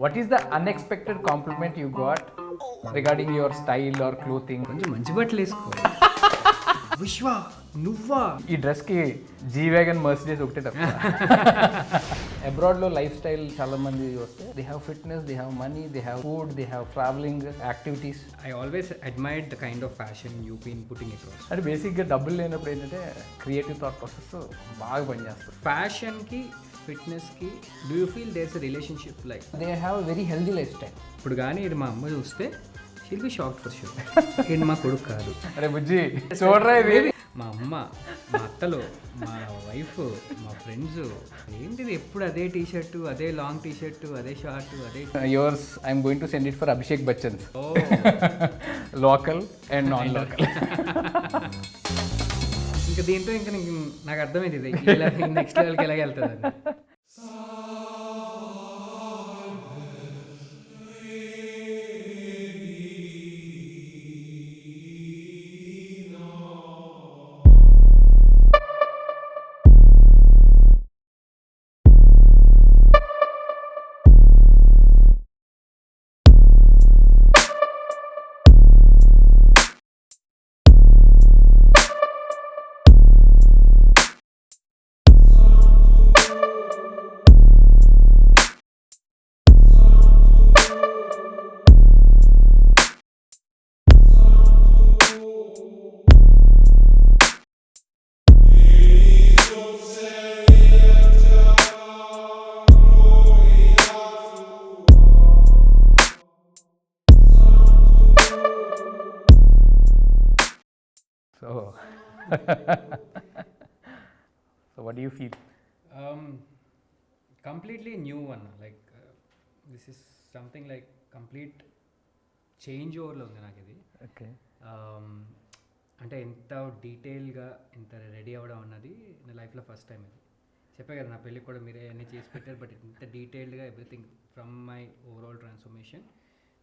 What is the unexpected compliment you got regarding your style or clothing? కొంచెం మంచి బట్టలు వేసుకో. విశ్వ నువ్వా? ఈ డ్రెస్కి జీ వ్యాగన్ మర్సిడీస్ ఒకటే తప్ప. అబ్రాడ్లో లైఫ్ స్టైల్ చాలా మంది వస్తే they have fitness, they have money, they have food, they have traveling activities. I always admired the kind of fashion you been putting across. అంటే బేసిక్గా డబ్బులు లేనప్పుడు ఏంటంటే క్రియేటివ్ థాట్ ప్రాసెస్ బాగా పనిచేస్తుంది. ఫ్యాషన్కి ఫిట్నెస్కి do you feel there's a relationship like? They have very healthy life style. ఇప్పుడు కానీ ఇది మా అమ్మ చూస్తే she'll be shocked for sure. ఇది మా కొడుకు కాదు. అరే బుజ్జి చూడరా ఇది. మా అమ్మ, మా అత్తలు, మా వైఫ్, మా ఫ్రెండ్స్ ఏంటిది ఎప్పుడు అదే టీ షర్టు, అదే లాంగ్ టీ షర్టు, అదే షార్ట్, అదే. Yours I'm going to send it for Abhishek Bachchan. Local and non local. ఇంకా దీంతో ఇంకా నాకు అర్థమైంది ఇది ఇలా నెక్స్ట్ లెవెల్కి ఎలాగ వెళ్తుంది అది. So, so what do you feel? Completely new one. Like this is something like complete change ఓవర్లో ఉంది నాకు ఇది. Okay. అంటే ఎంత డీటెయిల్గా ఇంత రెడీ అవ్వడం అన్నది నా లైఫ్లో ఫస్ట్ టైం ఇది. చెప్పే కదా నా పెళ్ళికి కూడా మీరే అన్నీ చేసి పెట్టారు, బట్ ఇంత డీటెయిల్డ్గా everything from my overall transformation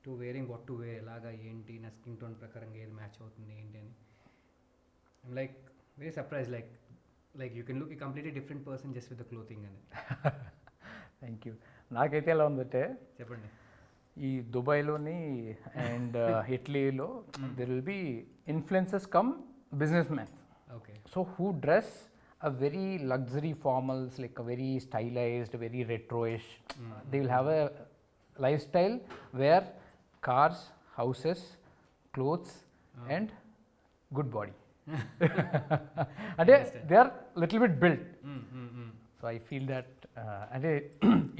to wearing what to wear, ఎలాగా ఏంటి, నా స్కిన్ టోన్ ప్రకారంగా ఏది మ్యాచ్ అవుతుంది ఏంటి అని. I'm like very surprised, like you can look a completely different person just with the clothing and it. Thank you. నాకైతే ఎలా ఉందంటే చెప్పండి. ఈ దుబాయ్లోని అండ్ ఇటలీలో there will be influencers come business man. Okay. So who dress a very luxury formals, like a very stylized, very retroish. They will have a lifestyle where cars, houses, clothes and good body. అంటే they are little bit build. So I feel that అంటే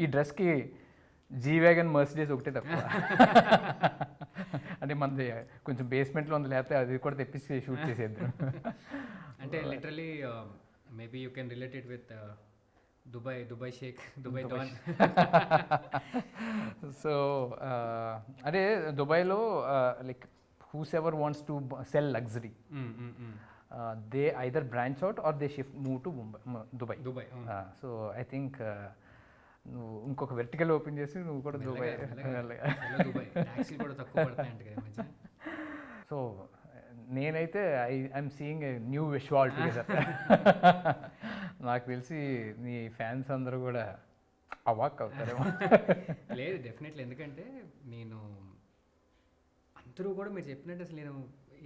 ఈ డ్రెస్కి G wagon Mercedes ఒకటే తక్కువ. అంటే మనది కొంచెం బేస్మెంట్లో ఉంది, లేకపోతే అది కూడా తెప్పించి షూట్ చేసేద్దాం. అంటే literally maybe you can relate it with Dubai sheikh, Dubai don. So అదే దుబాయ్లో like whoever wants to sell luxury, they either branch out or they move to Dubai. So I think నువ్వు ఇంకొక vertical open చేసి నువ్వు కూడా Dubai. So నేనైతే I'm seeing a new విశ్వ altogether. నాకు తెలిసి నీ ఫ్యాన్స్ అందరూ కూడా అవాక్ అవుతారేమో. లేదు, డెఫినెట్లీ. ఎందుకంటే నేను అందరూ కూడా మీరు చెప్పినట్టు అసలు నేను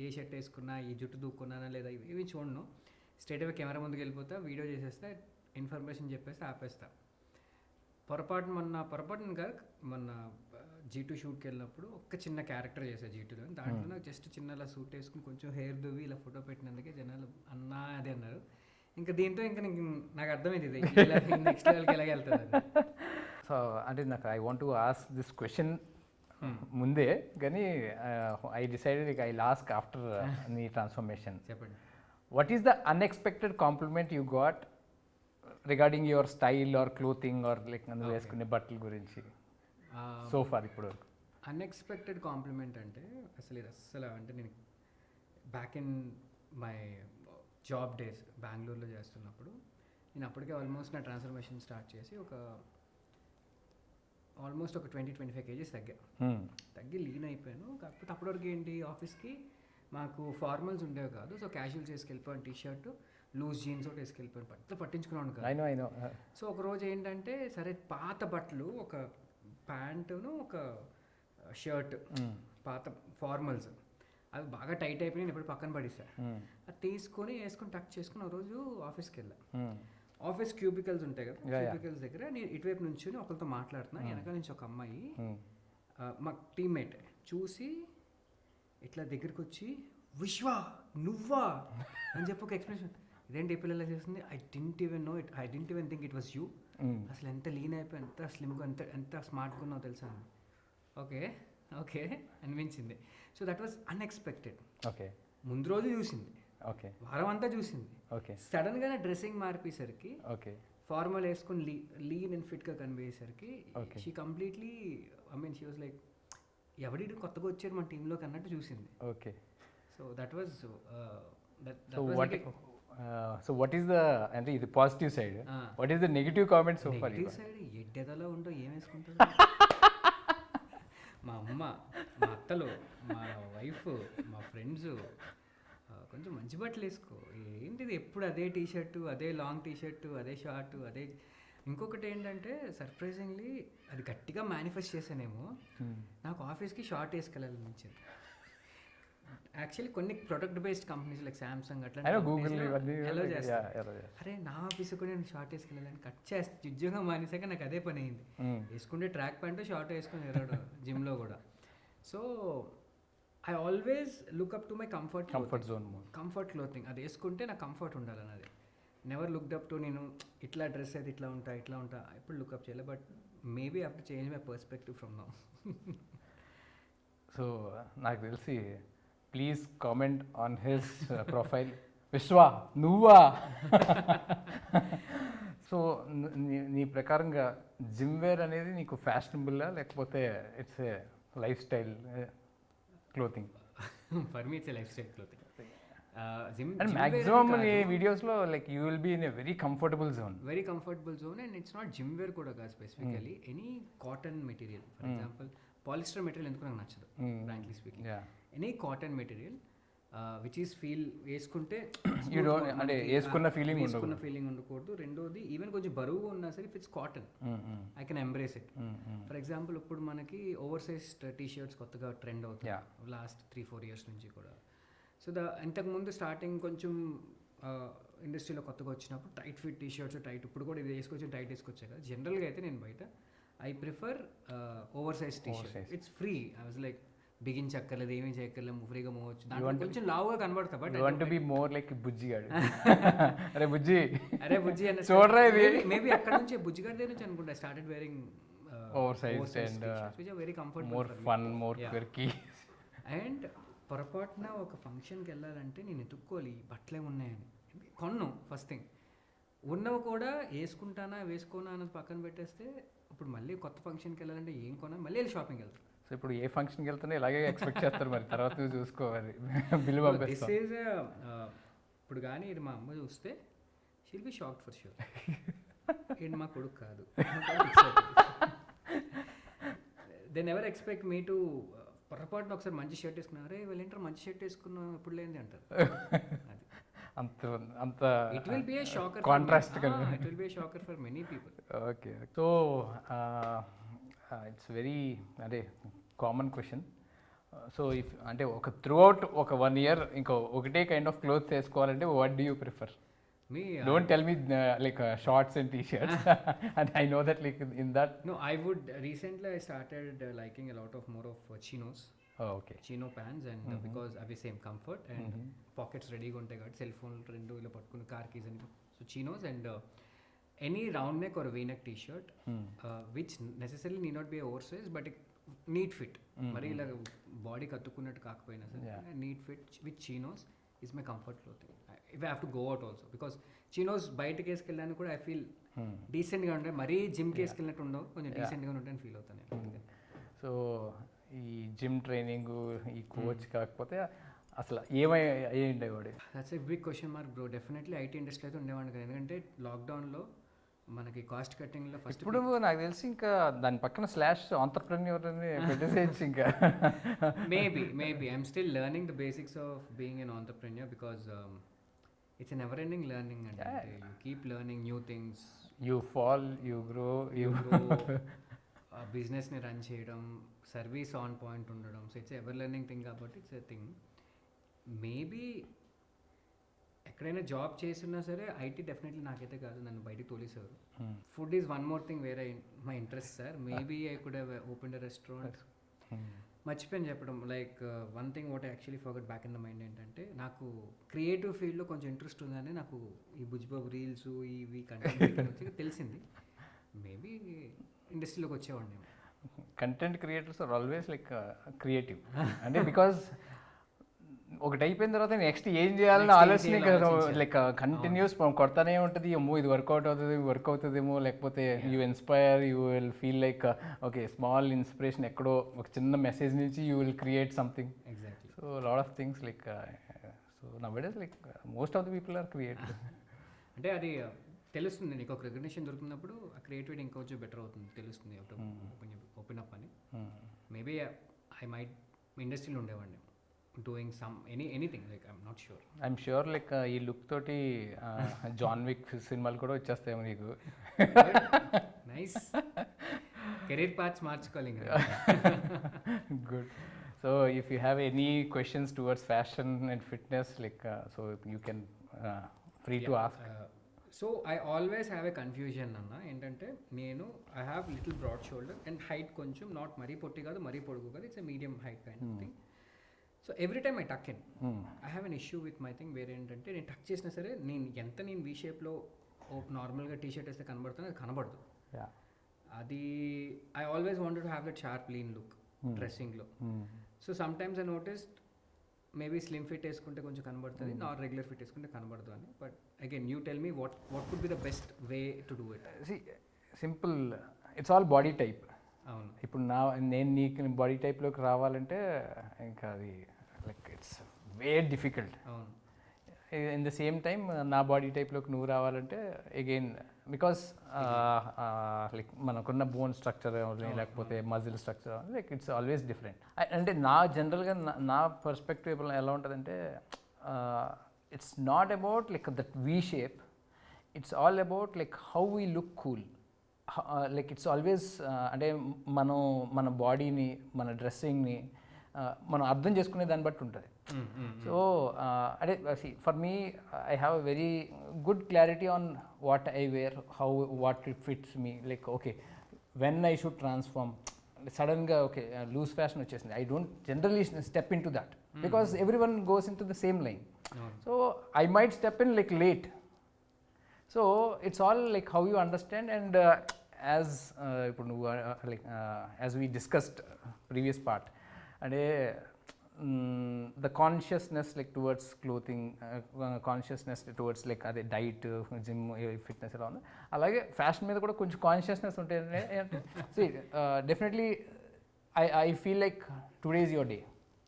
ఏ షర్ట్ వేసుకున్నా, ఈ జుట్టు దూక్కున్నానా లేదా ఇవి చూడను. స్ట్రైట్ అవే కెమెరా ముందుకు వెళ్ళిపోతా, వీడియో చేసేస్తా, ఇన్ఫర్మేషన్ చెప్పేస్తే ఆపేస్తా. పొరపాటున కాదు, మొన్న G2 షూట్కి వెళ్ళినప్పుడు ఒక చిన్న క్యారెక్టర్ చేశాను G2లో. దాంట్లో నాకు జస్ట్ చిన్న సూట్ వేసుకుని కొంచెం హెయిర్ దువ్వి ఇలా ఫోటో పెట్టినందుకే జనాలు అన్నా అదే అన్నారు. ఇంకా దీంతో ఇంకా నాకు అర్థమైంది ఇది నెక్స్ట్ లెవెల్కి ఎలాగ వెళ్తుంది. సో అంటే నాకు I want to ask this question ముందే, కానీ I decided I ask after నీ ట్రాన్స్ఫర్మేషన్. చెప్పండి. What is the unexpected compliment you got regarding your style or clothing or like నువ్వు వేసుకునే బట్టల గురించి సో ఫార్ ఇప్పుడు? అన్ఎక్స్పెక్టెడ్ కాంప్లిమెంట్ అంటే అసలు అంటే నేను back in my job days బెంగళూరులో చేస్తున్నప్పుడు నేను అప్పటికే ఆల్మోస్ట్ నా ట్రాన్స్ఫర్మేషన్ స్టార్ట్ చేసి ఆల్మోస్ట్ ఒక 20-25 kgs తగ్గి లీన్ అయిపోయాను. కాకపోతే అప్పటివరకు ఏంటి, ఆఫీస్కి మాకు ఫార్మల్స్ ఉండేవి కాదు. సో క్యాజువల్స్ వేసుకెళ్ళిపోయాను, టీ షర్ట్ లూజ్ జీన్స్ ఒకటి వేసుకెళ్ళిపోయాను, పెద్ద పట్టించుకున్నాను కదా. సో ఒక రోజు ఏంటంటే సరే పాత బట్టలు ఒక ప్యాంటును ఒక షర్ట్ పాత ఫార్మల్స్ అవి బాగా టైట్ అయిపోయి నేను ఇప్పుడు పక్కన పడేసా. అది తీసుకొని వేసుకొని టక్ చేసుకుని ఒక రోజు ఆఫీస్కి వెళ్ళా. ఆఫీస్ క్యూబికల్స్ ఉంటాయి కదా, క్యూబికల్స్ దగ్గర నేను ఇటువైపు నుంచి ఒకరితో మాట్లాడుతున్నా, వెనక నుంచి ఒక అమ్మాయి మా టీమ్మేట్ చూసి ఇట్లా దగ్గరికి వచ్చి విశ్వ నువ్వా అని చెప్పి ఒక ఎక్స్ప్లెనేషన్. ఇదేంటి ఈ పిల్లలు చేస్తుంది, I didn't even think it was you. అసలు ఎంత లీన్ అయిపోయి ఎంత స్లిమ్గా ఎంత స్మార్ట్గా ఉన్నావు తెలుసా. ఓకే ఓకే అనిపించింది. So that was unexpected. Okay, ముందు రోజు చూసింది, ఓకే, వారం అంతా చూసింది, ఓకే, సడన్గానే డ్రెస్సింగ్ మార్పేసరికి ఓకే, ఫార్మల్ వేసుకొని లీన్ అండ్ ఫిట్గా కనిపించేసరికి Okay. She completely she was like ఎవడి కొత్తగా వచ్చాడు మన టీంలోకి అన్నట్టు చూసింది. Okay. So that was so what is the అంటే ఇది positive side, what is the negative comment so far? Negative side ఎడ్డెదలో ఉంటో ఏం వేసుకుంటారు. మా అమ్మ, మా అత్తలు, మా వైఫ్, మా ఫ్రెండ్స్ కొంచెం మంచి బట్టలు వేసుకో, ఏంటిది ఎప్పుడు అదే టీషర్టు, అదే లాంగ్ టీషర్టు, అదే షార్టు, అదే. ఇంకొకటి ఏంటంటే సర్ప్రైజింగ్లీ అది గట్టిగా మేనిఫెస్ట్ చేశానేమో, నాకు ఆఫీస్కి షార్ట్ వేసుకెళ్ళాలనిపించింది. యాక్చువల్లీ కొన్ని product based companies like Samsung అట్లా ఎలా చేస్తారు, అరే నా ఆఫీస్ కూడా నేను షార్ట్ వేసుకెళ్ళాలని కట్ చేస్తే ఉద్యోగం మానేసాక నాకు అదే పని అయింది. వేసుకుంటే ట్రాక్ ప్యాంటు షార్ట్ వేసుకొని తిరగడం జిమ్లో కూడా. So I always look up to my comfort zone, comfort clothing. అది వేసుకుంటే నాకు కంఫర్ట్ ఉండాలన్నది. నెవర్ లుక్డ్ అప్ టు నేను ఇట్లా డ్రెస్ అయితే ఇట్లా ఉంటా ఎప్పుడు లుక్అప్ చేయలేదు. But maybe I have to change my perspective from now. So నాకు తెలిసి please comment on his profile, Vishwa నువ్వా. సో నీ ప్రకారంగా జిమ్ వేర్ అనేది నీకు ఫ్యాషనబుల్లా లేకపోతే it's a life style clothing? For me it's a life style clothing. And maximum నీ వీడియోస్లో like you will be in a very comfortable zone. Very comfortable zone. And it's not gym wear కూడా కాదు, specifically any cotton material. For example polyester material ఎందుకు నాకు నచ్చదు, frankly speaking. Any cotton material which is feel వేసుకుంటే అంటే వేసుకున్న feeling ఉండకూడదు. రెండోది ఈవెన్ కొంచెం బరువుగా ఉన్నా సరే if it's cotton I can embrace it. For example ఇప్పుడు మనకి ఓవర్ సైజ్డ్ టీ షర్ట్స్ కొత్తగా ట్రెండ్ అవుతుంది లాస్ట్ 3-4 years నుంచి కూడా. సో ఇంతకుముందు స్టార్టింగ్ కొంచెం ఇండస్ట్రీలో కొత్తగా వచ్చినప్పుడు tight fit T shirts tight, ఇప్పుడు కూడా ఇది వేసుకొచ్చి టైట్ వేసుకొచ్చా కదా. జనరల్గా అయితే నేను బయట I prefer oversize T shirt. It's free. I was like బిగించక్కర్లేదు, ఏమీ చేయక్కర్లేదు, ఫ్రీగా మూవచ్చు. దాంట్లో కొంచెం లావుగా కనబడతా, but I want to be more like Bujji గాడు. అరే బుజ్జి అని చూడరా ఇది. మేబీ అక్కడ నుంచి బుజ్జి గారి దగ్గర నుంచి అనుకుంటా started wearing over size and which are very comfortable, more fun, more quirky. And పొరపాటున ఒక ఫంక్షన్కి వెళ్ళాలంటే నేను ఎత్తుక్కోవాలి బట్టలే ఉన్నాయని. కొన్ను ఫస్ట్ థింగ్ ఉన్నవి కూడా వేసుకోనా అన్నది పక్కన పెట్టేస్తే ఇప్పుడు మళ్ళీ కొత్త ఫంక్షన్కి వెళ్ళాలంటే ఏం కొనా మళ్ళీ వెళ్ళి షాపింగ్కి వెళ్తాను. సో ఇప్పుడు ఏ ఫంక్షన్కి వెళ్తున్నా ఇలాగే ఎక్స్పెక్ట్ చేస్తారు మరి, తర్వాత చూసుకోవాలి బిల్లు పంపిస్తాం. ఇప్పుడు కానీ ఇది మా అమ్మ చూస్తే she'll be shocked for sure. ఏంటి మా కొడుకు కాదు. They never expect me to పొరపాటున ఒకసారి మంచి షర్ట్ వేసుకున్నా, అరే వీళ్ళు ఏంటారు మంచి షర్ట్ వేసుకున్నాం ఎప్పుడు లేనిది అంటారు. అంత it will be a shocker, contrast it will be a shocker for many people. Okay, so it's very అంటే కామన్ క్వశ్చన్. సో ఇఫ్ అంటే ఒక త్రూఅవుట్ ఒక 1 year ఇంకా ఒకటే కైండ్ ఆఫ్ క్లోత్స్ వేసుకోవాలంటే what do you prefer? Me, don't tell me like shorts and t-shirts. And I know that like in that. No, I would recently I started liking a lot of more of chinos. Oh, okay. Chino pants and because have the same comfort and pockets ready ga untayi కాబట్టి cell phone rendu ila pattukoni car keys and so chinos and any round neck or v neck t-shirt which necessarily need not be oversized but it neat fit. మరి ఇలా body కత్తుకున్నట్టు కాకపోయినా సరే neat fit with chinos is my comfort clothing. If I have to go out also because chinos బయటకి వేసుకెళ్ళడానికి కూడా I feel డీసెంట్గా ఉంటాయి. మరీ జిమ్కి వేసుకెళ్ళినట్టు ఉండవు, కొంచెం డీసెంట్గా ఉంటాయని ఫీల్ అవుతాను. సో ఈ జిమ్ ట్రైనింగ్ ఈ కోచ్ కాకపోతే అసలు అయ్యి ఉండేవాడు? That's a big question mark bro. Definitely IT industry అయితే ఉండేవాడు కదా, ఎందుకంటే లాక్డౌన్లో మనకి కాస్ట్ కటింగ్లో ఫస్ట్ ఇప్పుడు నాకు తెలిసి ఇంకా దాని పక్కన స్లాష్ ఆంటర్ప్రెన్యూర్ అని పెట్టేసేయచ్చు ఇంకా. Maybe I'm still learning the basics of being an entrepreneur because it's a never ending learning and you keep learning new things, you fall, you grow. బిజినెస్ని రన్ చేయడం, సర్వీస్ ఆన్ పాయింట్ ఉండడం. So it's ever learning thing కాబట్టి it's a thing. Maybe ఎక్కడైనా job చేస్తున్నా సరే IT definitely నాకైతే కాదు, నన్ను బయటికి తోలేసేవారు. Food is one more thing where my interest sir. Maybe I could have open a restaurant. మర్చిపోయాను చెప్పడం. Like one thing what actually forgot back in the mind ఏంటంటే, నాకు క్రియేటివ్ ఫీల్డ్లో కొంచెం ఇంట్రెస్ట్ ఉందని నాకు ఈ బుజ్బాబు రీల్స్ ఇవి కంటెంట్ వచ్చి తెలిసింది. మేబీ ఇండస్ట్రీలోకి వచ్చేవాడిని. Content creators are always like creative అంటే బికాజ్ ఒకటి అయిపోయిన తర్వాత నెక్స్ట్ ఏం చేయాలని ఆలోచన లైక్ కంటిన్యూస్ కొడతానే ఉంటుంది. అమ్మో ఇది వర్కౌట్ అవుతుంది, వర్క్ అవుతుందేమో, లేకపోతే you inspire, you will feel like okay small inspiration ఎక్కడో ఒక చిన్న మెసేజ్ నుంచి you will create something. Exactly. So lot of things like so nowadays like most of the people are creative. అంటే అది తెలుస్తుంది నీకు, ఒక రికగ్నిషన్ దొరికినప్పుడు ఆ క్రియేటివిటీ ఇంకొంచెం బెటర్ అవుతుంది, తెలుస్తుంది ఓపెన్ అప్ అని. మేబీ ఐ మైట్ ఇండస్ట్రీలో ఉండేవాడిని doing some anything like I'm not sure. I'm sure like ఈ లుక్ తోటి జాన్ విక్ సినిమాలు కూడా వచ్చేస్తాయేమో నీకు. నైస్. కెరీర్ పార్ట్స్ మార్చుకోవాలి ఇంకా. Good. So if you have any questions towards fashion and fitness like so you can free to ask. So I always have a confusion అన్న. ఏంటంటే నేను I have little broad shoulder and height కొంచెం not మరీ పొట్టి కాదు మరీ పొడుగు కాదు, it's a medium height kind of thing. So every time I tuck in, I have an issue with my thing. వేరే ఏంటంటే నేను టక్ చేసినా సరే నేను వీ షేప్లో నార్మల్గా టీ షర్ట్ వేస్తే కనబడుతుంది, అది కనబడదు. అది I always wanted to have that sharp lean look డ్రెస్సింగ్లో. So sometimes I noticed maybe slim fit వేసుకుంటే కొంచెం కనబడుతుంది, నాట్ రెగ్యులర్ ఫిట్ వేసుకుంటే కనబడదు అని. But again you tell me what could be the best way to do it. Simple, it's all body type. అవును. ఇప్పుడు నేను నీకు బాడీ టైప్లోకి రావాలంటే ఇంకా అది లైక్ ఇట్స్ వే డిఫికల్ట్. అవును. ఇన్ ద సేమ్ టైమ్ నా బాడీ టైప్లోకి నువ్వు రావాలంటే అగైన్ బికాస్ లైక్ మనకున్న బోన్ స్ట్రక్చర్ లేకపోతే muscle structure like it's always different. అంటే నా జనరల్గా నా పర్స్పెక్టివ్ ఎలా ఉంటుందంటే it's not about like that V shape, it's all about like how we look cool. Like it's always అంటే మన బాడీని మన డ్రెస్సింగ్ని మనం అర్థం చేసుకునే దాన్ని బట్టి ఉంటుంది. సో అంటే for me I have a very good clarity on what I wear, what it fits me. Like okay when I should transform. సడన్గా ఓకే లూజ్ ఫ్యాషన్ వచ్చేసింది, I don't generally step in to that because every one goes in to the same line. So I might step in like late. So it's all like how you understand. And as ఇప్పుడు నువ్వు like as we discussed previous part అంటే the consciousness like towards clothing, consciousness towards like అదే diet, gym, fitness ఎలా ఉంది, అలాగే fashion మీద కూడా కొంచెం కాన్షియస్నెస్ ఉంటుంది. So definitely I feel like today is your day.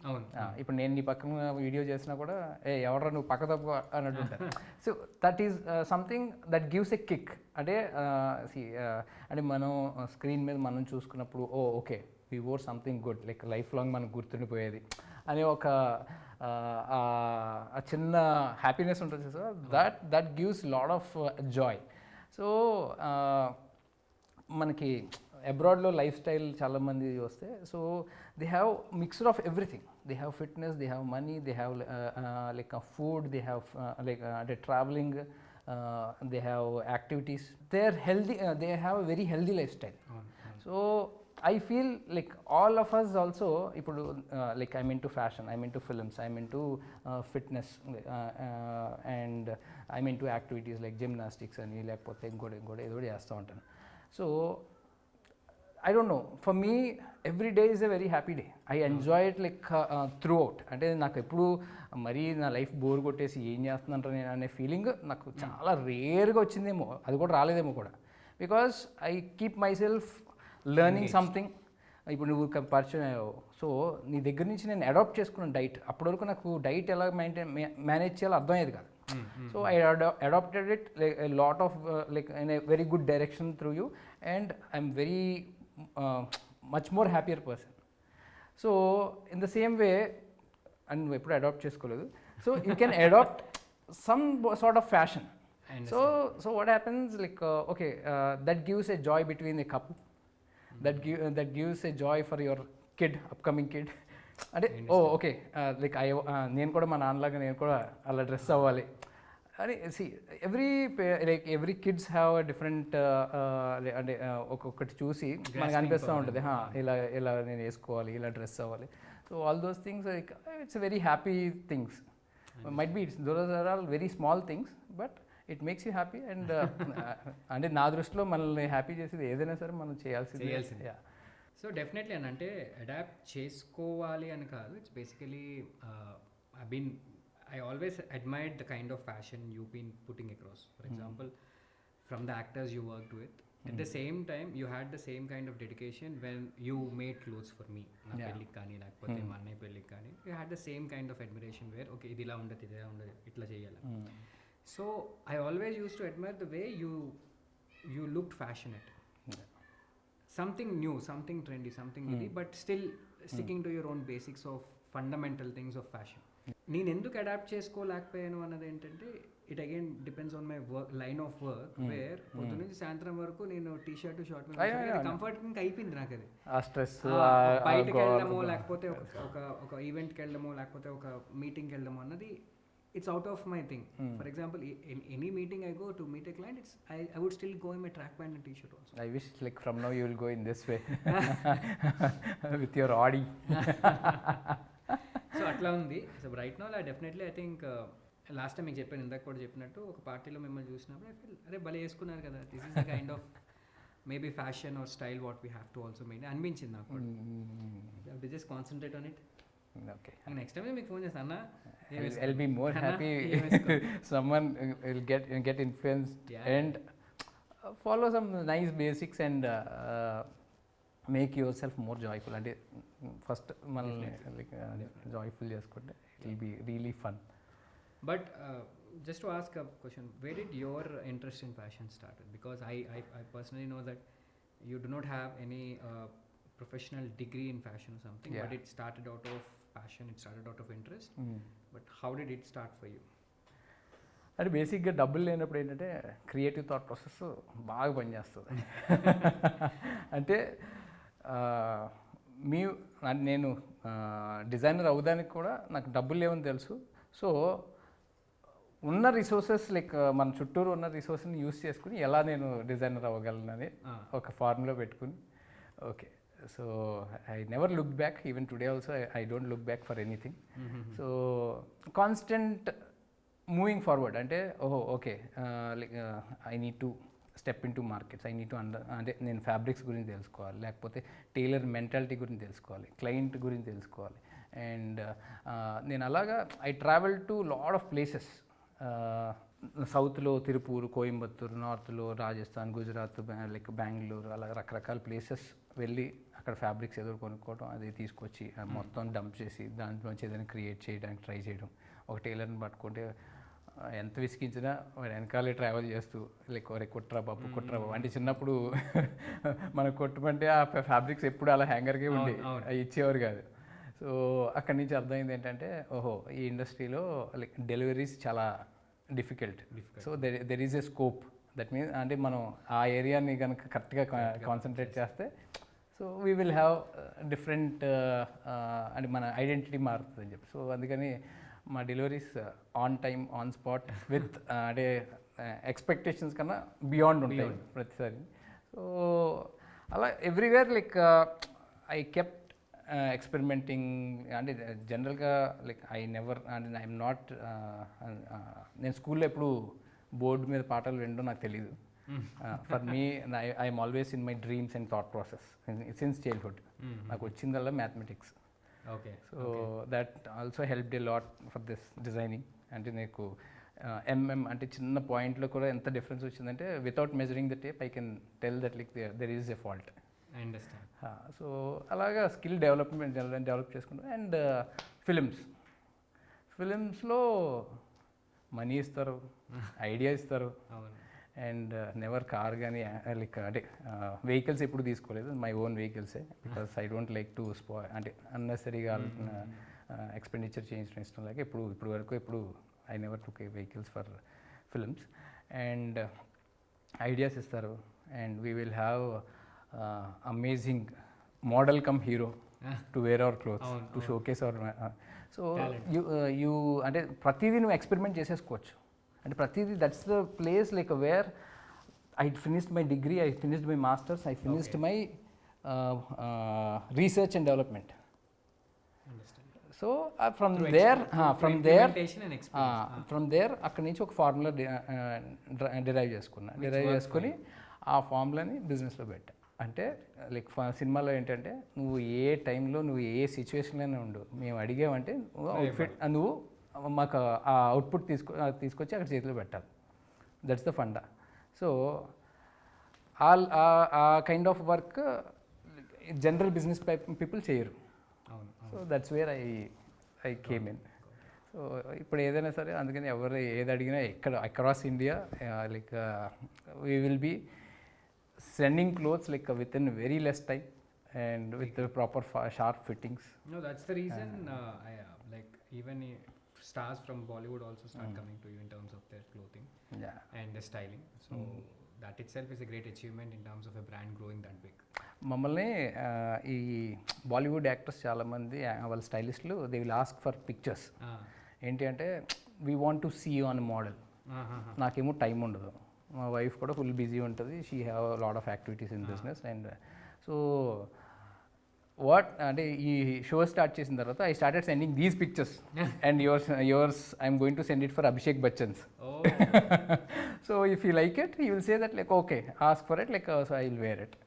అవును. ఇప్పుడు నేను నీ పక్కన వీడియో చేసినా కూడా ఎవరా నువ్వు పక్క తప్పు అన్నట్టు ఉంటాను. So that is something that gives a kick. అంటే అంటే మనం స్క్రీన్ మీద మనం చూసుకున్నప్పుడు okay we wore something good, like life long మనకు గుర్తుండిపోయేది అనే ఒక చిన్న హ్యాపీనెస్ ఉంటుంది. So that gives lot of Joy. So మనకి అబ్రాడ్లో లైఫ్ స్టైల్ చాలామంది వస్తే so they have mixed of everything. They have fitness, they have money, they have like food, they have like అంటే travelling, they have activities, they are healthy, they have a very healthy life style. So I feel like all of us also ఇప్పుడు like I'm into fashion, I'm into films, I'm into fitness and I'm into activities like gymnastics అని లేకపోతే ఇంకోటి ఏదో చేస్తూ ఉంటాను. So I don't know, for me every day is a very happy day. I enjoy it like throughout. అంటే నాకు ఎప్పుడు మరీ నా లైఫ్ బోర్ కొట్టేసి ఏం చేస్తున్నాను నేను అనే ఫీలింగ్ నాకు చాలా రేర్గా వచ్చిందేమో, అది కూడా రాలేదేమో కూడా. Because I keep my self learning something. ఇప్పుడు నువ్వు పరిచయం అయ్యావు, సో నీ దగ్గర నుంచి నేను అడాప్ట్ చేసుకున్నాను డైట్. అప్పటి వరకు నాకు డైట్ ఎలా మేనేజ్ చేయాలో అర్థమయ్యేది కాదు. So I adapted it like a lot of like in a very good direction through you and I'm very much more happier person. So in the same way and నువ్వు ఎప్పుడు adapt చేసుకోలేదు, so you can adapt some sort of fashion. So what happens like okay that gives a joy between a couple, that gives a joy for your kid, upcoming kid. అంటే ఓ okay like నేను కూడా మా నాన్నలాగా నేను కూడా అలా dress అవ్వాలి అని see every kids have different అంటే ఒక్కొక్కటి చూసి మనకు అనిపిస్తూ ఉంటుంది ఇలా నేను వేసుకోవాలి, ఇలా డ్రెస్ అవ్వాలి. So all those things it's very happy things. Might be those are all very small things but it makes you happy. And అంటే నా దృష్టిలో మనల్ని హ్యాపీ చేసేది ఏదైనా సరే మనం చేయాల్సింది. సో డెఫినెట్లీ అని అంటే అడాప్ట్ చేసుకోవాలి అని కాదు, it's basically I always admired the kind of fashion you've been putting across. For example, from the actors you worked with, at the same time you had the same kind of dedication when you made clothes for me. Na pelli kaani lakapothe ma annay pelli kaani, you had the same kind of admiration where okay idi ila undadu itla cheyala. So I always used to admire the way you looked fashionate. Something new, something trendy, something idi, but still sticking to your own basics of fundamental things of fashion. నేను ఎందుకు adapt చేసుకోలేకపోయాను అన్నది ఏంటంటే it again depends on my work, line of work, where పొద్దు నుంచి సాయంత్రం వరకు నేను టీ షర్ట్ షార్ట్ కంఫర్టింగ్ అయిపోయింది నాకు. అది బయటకు వెళ్ళడమో లేకపోతే ఒక ఈవెంట్కి వెళ్ళడమో లేకపోతే ఒక మీటింగ్కి వెళ్ళడమో అన్నది it's out of my thing. For example, in any meeting I go to meet a client, I would still go in my track pant and t-shirt also. I wish like from now you will go in this way with your Audi. So అట్లా ఉంది. So right now definitely I think last time మీకు చెప్పాను, ఇందాక కూడా చెప్పినట్టు ఒక పార్టీలో మిమ్మల్ని చూసినప్పుడు ఐ ఫీల్ అరే భలే వేసుకున్నారు కదా, this is the kind of maybe fashion are style what we have to also main అనిపించింది నాకు కూడా. Just concentrate on it. Okay. Next time మీకు ఫోన్ చేస్తాను, I'll be more happy someone will get influenced and follow some nice basics and make yourself more joyful. And first మనల్ని joyful చేసుకుంటే it will be really fun. But just to ask a question, where did your interest in fashion started? Because I personally know that you do not have any professional degree in fashion or something, but it started out of passion, it started out of interest. But how did it start for you? అంటే బేసిక్గా డబ్బులు లేనప్పుడు ఏంటంటే creative thought process బాగా పనిచేస్తుంది. అంటే నేను designer అవ్వడానికి కూడా నాకు డబ్బులు లేవని తెలుసు. సో ఉన్న రిసోర్సెస్ లైక్ మన చుట్టూరు ఉన్న రిసోర్స్ని యూస్ చేసుకుని ఎలా నేను డిజైనర్ అవ్వగలనని ఒక ఫార్ములా పెట్టుకుని okay. So I never looked back. Even today also I don't look back for anything. So constant moving forward. Ante okay like I need to step into markets. I need to అంటే నేను fabrics గురించి తెలుసుకోవాలి, లేకపోతే tailor mentality గురించి తెలుసుకోవాలి, client గురించి తెలుసుకోవాలి. And నేను అలాగా I travel to lot of places. సౌత్లో తిరుపూర్, కోయంబత్తూర్, నార్త్లో రాజస్థాన్, గుజరాత్, లైక్ బెంగళూరు, అలా రకరకాల ప్లేసెస్ వెళ్ళి అక్కడ ఫ్యాబ్రిక్స్ ఎదురు కొనుక్కోవడం, అది తీసుకొచ్చి మొత్తం డంప్ చేసి దాంట్లోంచి ఏదైనా క్రియేట్ చేయడానికి ట్రై చేయడం. ఒక టైలర్ని పట్టుకుంటే ఎంత విసిగించినా వాడు వెనకాలే ట్రావెల్ చేస్తూ లైక్ ఒరే కుట్రా బాబు అంటే చిన్నప్పుడు మనకు కొట్టమంటే ఆ ఫ్యాబ్రిక్స్ ఎప్పుడు అలా హ్యాంగర్కే ఉండి అవి ఇచ్చేవారు కాదు. సో అక్కడి నుంచి అర్థమైంది ఏంటంటే ఓహో ఈ ఇండస్ట్రీలో లైక్ డెలివరీస్ చాలా difficult. So there is a scope. That means అంటే మనం ఆ ఏరియాని కనుక కరెక్ట్గా కాన్సన్ట్రేట్ చేస్తే so we will have different అంటే మన ఐడెంటిటీ మారుతుంది అని చెప్పి. సో అందుకని మా deliveries on time, on spot, with అంటే ఎక్స్పెక్టేషన్స్ కన్నా బియాండ్ ఉంటాయి ప్రతిసారి. సో అలా everywhere like I kept experimenting. అంటే జనరల్గా లైక్ ఐ నెవర్ అంటే ఐఎమ్ నాట్ నేను స్కూల్లో ఎప్పుడు బోర్డు మీద పాటలు వినడం నాకు తెలీదు. For me I'm always in my dreams and thought process since childhood. నాకు వచ్చిందల్లా mathematics. So that also helped a lot for this designing. అంటే నీకు అంటే చిన్న పాయింట్లో కూడా ఎంత డిఫరెన్స్ వచ్చిందంటే without measuring the tape I can tell that like there is a fault. So అలాగా స్కిల్ డెవలప్ చేసుకుంటాం. అండ్ ఫిలిమ్స్లో మనీ ఇస్తారు, ఐడియా ఇస్తారు. అండ్ నెవర్ కార్ కానీ లైక్ అంటే వెహికల్స్ ఎప్పుడు తీసుకోలేదు, మై ఓన్ వెహికల్సే. Because I don't like to అంటే అన్నెసరీగా ఎక్స్పెండిచర్ చేయించడం ఇష్టం లేక ఇప్పుడు వరకు I never took a vehicles for films. And ideas ఇస్తారు. And we will have amazing model come hero to wear our clothes, అవును, to showcase our so Talent. you అంటే ప్రతిదీ నువ్వు ఎక్స్పెరిమెంట్ చేసేసుకోవచ్చు అంటే ప్రతిదీ that's the place like where I finished my degree, I finished my masters, I finished my research and development. So from there from there అక్కడి నుంచి ఒక formula derive చేసుకొని ఆ ఫార్ములాని బిజినెస్లో పెట్టా. అంటే లైక్ సినిమాలో ఏంటంటే నువ్వు ఏ టైంలో నువ్వు ఏ సిచ్యువేషన్లోనే ఉండు, మేము అడిగామంటే నువ్వు అవుట్ఫిట్ నువ్వు మాకు ఆ అవుట్పుట్ తీసుకొచ్చి అక్కడ చేతిలో పెట్టాలి. That's the funda. సో ఆ kind of work general business people చేయరు. So that's where I came in. So ఇప్పుడు ఏదైనా సరే అందుకని ఎవరు ఏది అడిగినా across India like we will be sending clothes like within very less time and with the proper sharp fittings. No, that's the reason like even stars from Bollywood also start coming to you in terms of their clothing and the styling. So that itself is a great achievement in terms of a brand growing that big. మమ్మల్ని ఈ Bollywood actors చాలామంది వాళ్ళ స్టైలిస్టులు they will ask for pictures. ఏంటి అంటే we want to see you on model. నాకేమో time ఉండదు, మా వైఫ్ కూడా ఫుల్ బిజీ ఉంటుంది, she have lot of activities in business. And so what అంటే ఈ షో స్టార్ట్ చేసిన తర్వాత I started sending these pictures and yours I'm going to send it for Abhishek Bachchans. So if you like it you will say that like okay ask for it like so I will wear it.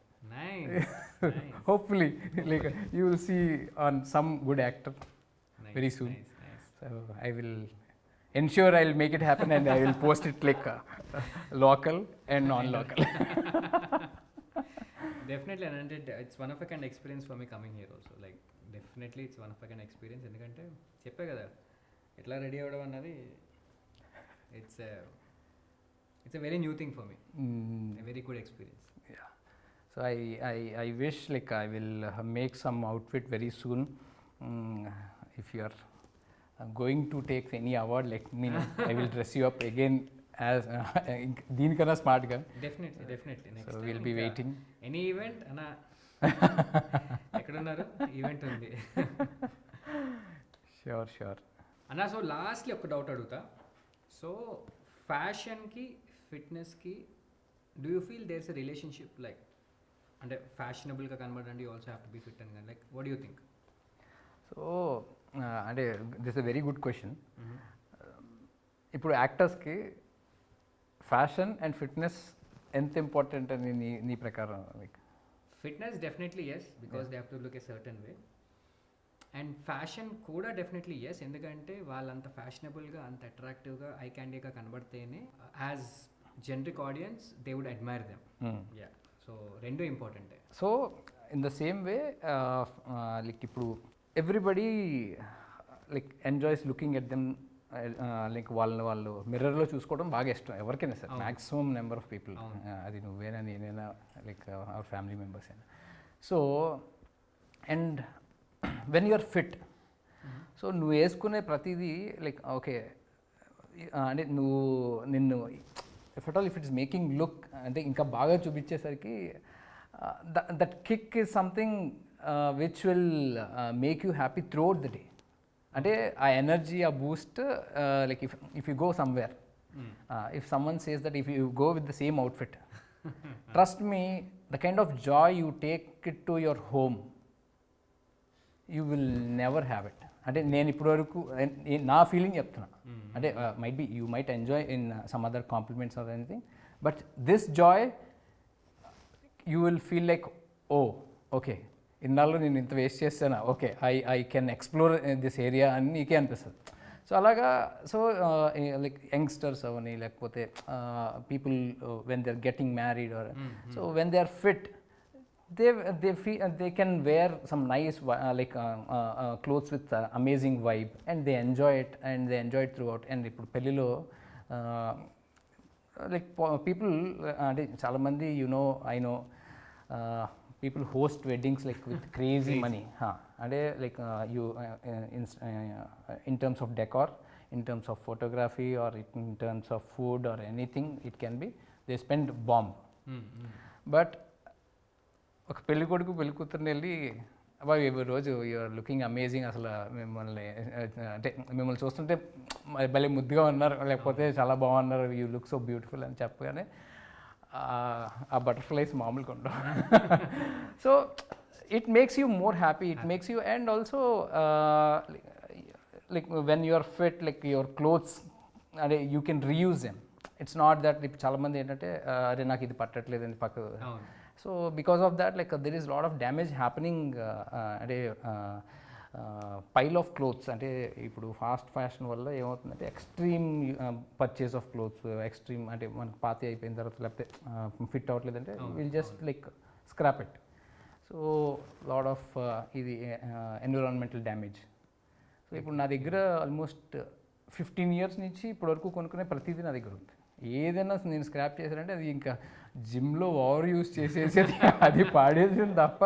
Hopefully like you will see on some good actor very soon. So I will ensure I'll make it happen and I will post it like local and non-local. Definitely, and it's one of a kind experience for me coming here also. Like definitely it's one of a kind experience. ఎందుకంటే చెప్పే కదా ఎట్లా ready అవ్వడం అన్నది it's a very new thing for me. A very good experience. Yeah. So I wish like I will make some outfit very soon. If you are going to take any award, let me know. I will dress you up again as దీనికన్నా స్మార్ట్గా. Definitely. Next So time we'll be waiting. Any event అన్నా ఎక్కడున్నారు? Event ఉంది. Sure. అన్నా so lastly ఒక doubt అడుగుతా. So ఫ్యాషన్కి ఫిట్నెస్కి do you feel there's a relationship like అంటే ఫ్యాషనబుల్గా కనబడండి you also have to be fit and like what you think? So అంటే this a very good question. ఇప్పుడు యాక్టర్స్కి ఫ్యాషన్ అండ్ ఫిట్నెస్ ఎంత ఇంపార్టెంట్ అని నీ ప్రకారం? Like fitness definitely yes because they have to look a certain way. And fashion కూడా definitely yes ఎందుకంటే వాళ్ళంత ఫ్యాషనబుల్గా అంత అట్రాక్టివ్గా ఐ క్యాండీగా కనబడితేనే as generic audience they would admire them. Yeah so రెండు ఇంపార్టెంటే. So in the same way like ఇప్పుడు everybody like enjoys looking at them. Like వాళ్ళు మిర్రర్లో చూసుకోవడం బాగా ఇష్టం ఎవరికైనా sir, maximum number of people. అది నువ్వేనా నేనైనా లైక్ అవర్ ఫ్యామిలీ మెంబర్స్ అయినా. So and when you are fit, so నువ్వు వేసుకునే ప్రతిదీ లైక్ ఓకే అంటే నిన్ను if at all if it's making look అంటే ఇంకా బాగా చూపించేసరికి that kick is something which will make you happy throughout the day. అంటే ఆ ఎనర్జీ ఆ boost like if you go somewhere, if someone says that if you go with the same outfit, trust me the kind of joy you take it to your home you will never have it. అంటే నేను ఇప్పటివరకు నా feeling చెప్తున్నా. అంటే might be you might enjoy in some other compliments or anything, but this joy you will feel like oh okay ఇన్నాళ్ళు నేను ఇంత waste చేస్తానా, okay I can explore this area అని నీకే అనిపిస్తుంది. సో అలాగా సో లైక్ యంగ్స్టర్స్ అవని లేకపోతే people when they are getting married or so when they are fit they can wear some nice clothes with amazing vibe and they enjoy it throughout. And ippudu pellilo like people ante chaala mandi I know people host weddings like with crazy money ante like you in terms of decor, in terms of photography or in terms of food or anything it can be, they spend bomb. But ఒక పెళ్లి కొడుకు పెళ్లి కూతురుని వెళ్ళి అబ్బాయి ఈ రోజు you're looking amazing, అసలు మిమ్మల్ని అంటే మిమ్మల్ని చూస్తుంటే భలే ముద్దుగా ఉన్నారు, లేకపోతే చాలా బాగున్నారు, యూ లుక్ సో బ్యూటిఫుల్ అని చెప్పగానే ఆ బటర్ఫ్లైస్ మామూలుగా ఉండవు. So it makes you more happy, it makes you, and also like when you are fit, like your clothes అంటే you can reuse them. It's not that ఇప్పుడు చాలామంది ఏంటంటే అరే నాకు ఇది పట్టట్లేదని పక్క. So because of that like there is lot of damage happening, అంటే పైల్ ఆఫ్ క్లోత్స్. అంటే ఇప్పుడు ఫాస్ట్ ఫ్యాషన్ వల్ల ఏమవుతుందంటే extreme purchase of clothes, extreme అంటే మనకు పాత అయిపోయిన తర్వాత లేకపోతే ఫిట్ అవ్వట్లేదంటే will just like scrap it. So lot of ఇది ఎన్విరాన్మెంటల్ డ్యామేజ్. సో ఇప్పుడు నా దగ్గర ఆల్మోస్ట్ 15 years నుంచి ఇప్పటివరకు కొనుక్కునే ప్రతిదీ నా దగ్గర ఉంది. ఏదైనా నేను స్క్రాప్ చేశానంటే అది ఇంకా జిమ్లో ఓవర్ యూస్ చేసేసేది అది పాడేసింది తప్ప.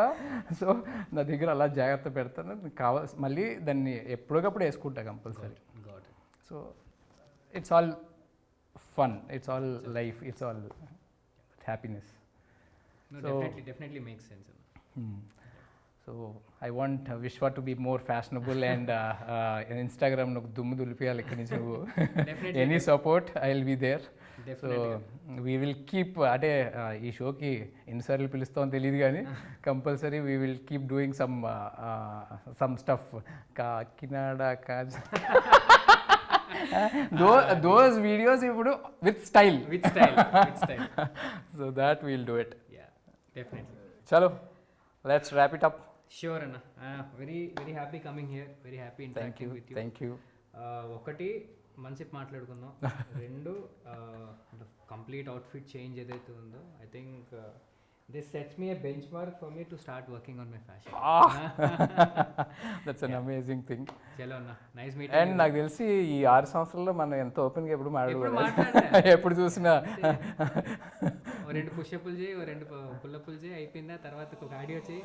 సో నా దగ్గర అలా జాగ్రత్త పెడతాను, కావాల్సి మళ్ళీ దాన్ని ఎప్పటికప్పుడు వేసుకుంటా compulsory. So it's all fun, it's all life, it's all happiness. Definitely makes sense. So I want Vishwa to be more fashionable and Instagram నువ్వు దుమ్ము దులిపియాలి ఇక్కడి నుంచి నువ్వు. Any support I will be there. So we will keep, అంటే ఈ షోకి ఎన్నిసార్లు పిలుస్తామో తెలియదు కానీ compulsory we will keep doing some stuff. Kakinada those videos ఇప్పుడు with style. So that we'll do it. చలో let's wrap it up. Sure Anna, very very happy coming here, very happy interacting with you. Thank you. ఒకటి మనసేపు మాట్లాడుకుందాం. రెండు complete outfit change ఏదైతే ఉందో I think this sets me A bench mark for me to start working on my fashion. That's an amazing thing. చలో అన్న, nice meeting. And నాకు తెలిసి ఈ 6 సంవత్సరాల్లో మనం ఎంతో ఓపెన్గా ఎప్పుడు మాట్లాడుకోవాలి, ఎప్పుడు చూసినా 2 పుషప్లు చేయి, 2 పుల్లప్పులు చేయి, అయిపోయిందా తర్వాత ఒక ఆడియో చేయి.